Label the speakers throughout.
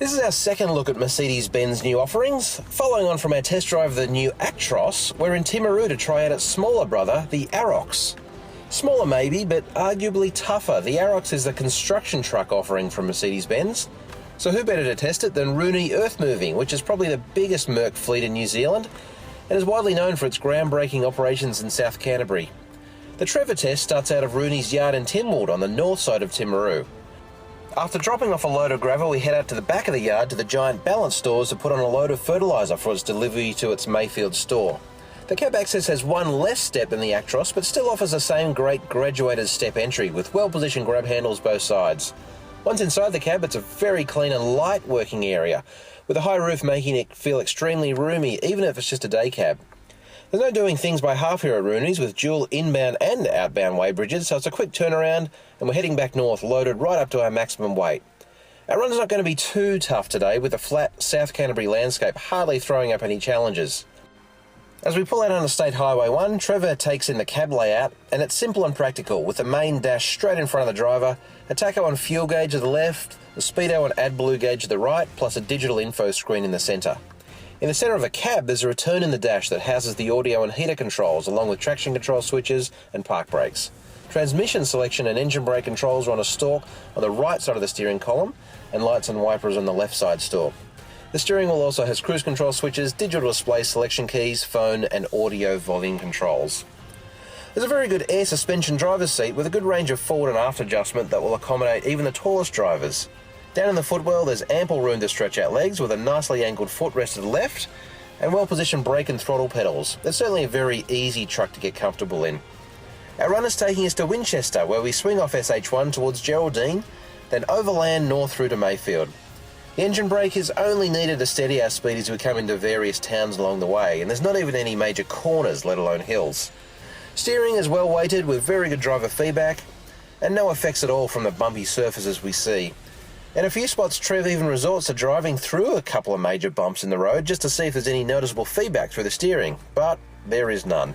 Speaker 1: This is our second look at Mercedes-Benz new offerings. Following on from our test drive of the new Actros, we're in Timaru to try out its smaller brother, the Arox. Smaller maybe, but arguably tougher. The Arox is the construction truck offering from Mercedes-Benz. So who better to test it than Rooney Earthmoving, which is probably the biggest Merc fleet in New Zealand and is widely known for its groundbreaking operations in South Canterbury. The Trevor test starts out of Rooney's yard in Tinwood on the north side of Timaru. After dropping off a load of gravel, we head out to the back of the yard to the giant balance stores to put on a load of fertiliser for its delivery to its Mayfield store. The cab access has one less step than the Actros, but still offers the same great graduated step entry with well-positioned grab handles both sides. Once inside the cab, it's a very clean and light working area, with a high roof making it feel extremely roomy, even if it's just a day cab. There's no doing things by half here at Rooney's with dual inbound and outbound weighbridges, so it's a quick turnaround and we're heading back north loaded right up to our maximum weight. Our run's not going to be too tough today with the flat South Canterbury landscape hardly throwing up any challenges. As we pull out on State Highway 1, Trevor takes in the cab layout and it's simple and practical with the main dash straight in front of the driver, a tacho and fuel gauge at the left, the speedo and AdBlue gauge to the right, plus a digital info screen in the centre. In the centre of the cab, there's a return in the dash that houses the audio and heater controls, along with traction control switches and park brakes. Transmission selection and engine brake controls are on a stalk on the right side of the steering column, and lights and wipers on the left side stalk. The steering wheel also has cruise control switches, digital display selection keys, phone and audio volume controls. There's a very good air suspension driver's seat with a good range of forward and aft adjustment that will accommodate even the tallest drivers. Down in the footwell, there's ample room to stretch out legs with a nicely angled footrest to the left and well-positioned brake and throttle pedals. It's certainly a very easy truck to get comfortable in. Our run is taking us to Winchester, where we swing off SH1 towards Geraldine, then overland north through to Mayfield. The engine brake is only needed to steady our speed as we come into various towns along the way, and there's not even any major corners, let alone hills. Steering is well weighted with very good driver feedback, and no effects at all from the bumpy surfaces we see. In a few spots, Trev even resorts to driving through a couple of major bumps in the road just to see if there's any noticeable feedback through the steering, but there is none.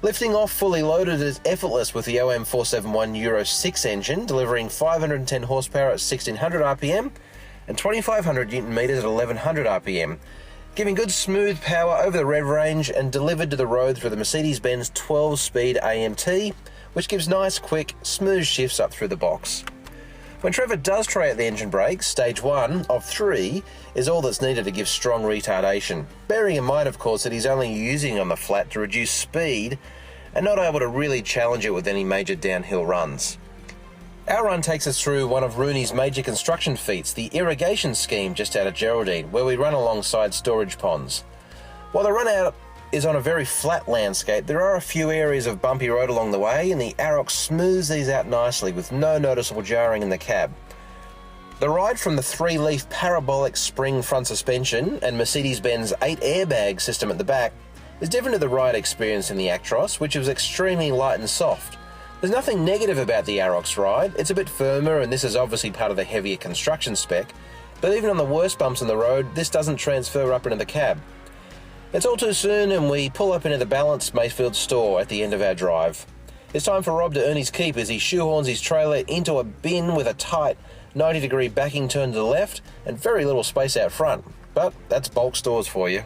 Speaker 1: Lifting off fully loaded is effortless with the OM471 Euro 6 engine, delivering 510 horsepower at 1600 RPM and 2500 Newton meters at 1100 RPM, giving good smooth power over the rev range and delivered to the road through the Mercedes-Benz 12-speed AMT, which gives nice, quick, smooth shifts up through the box. When Trevor does try out the engine brake, stage 1 of 3 is all that's needed to give strong retardation. Bearing in mind, of course, that he's only using on the flat to reduce speed and not able to really challenge it with any major downhill runs. Our run takes us through one of Rooney's major construction feats, the irrigation scheme just out of Geraldine, where we run alongside storage ponds. While the run out is on a very flat landscape, there are a few areas of bumpy road along the way, and the Arox smooths these out nicely with no noticeable jarring in the cab. The ride from the 3-leaf parabolic spring front suspension and Mercedes-Benz 8-airbag system at the back is different to the ride experience in the Actros, which was extremely light and soft. There's nothing negative about the Arox ride. It's a bit firmer, and this is obviously part of the heavier construction spec, but even on the worst bumps on the road, this doesn't transfer up into the cab. It's all too soon and we pull up into the balanced Mayfield store at the end of our drive. It's time for Rob to earn his keep as he shoehorns his trailer into a bin with a tight 90-degree backing turn to the left and very little space out front. But that's bulk stores for you.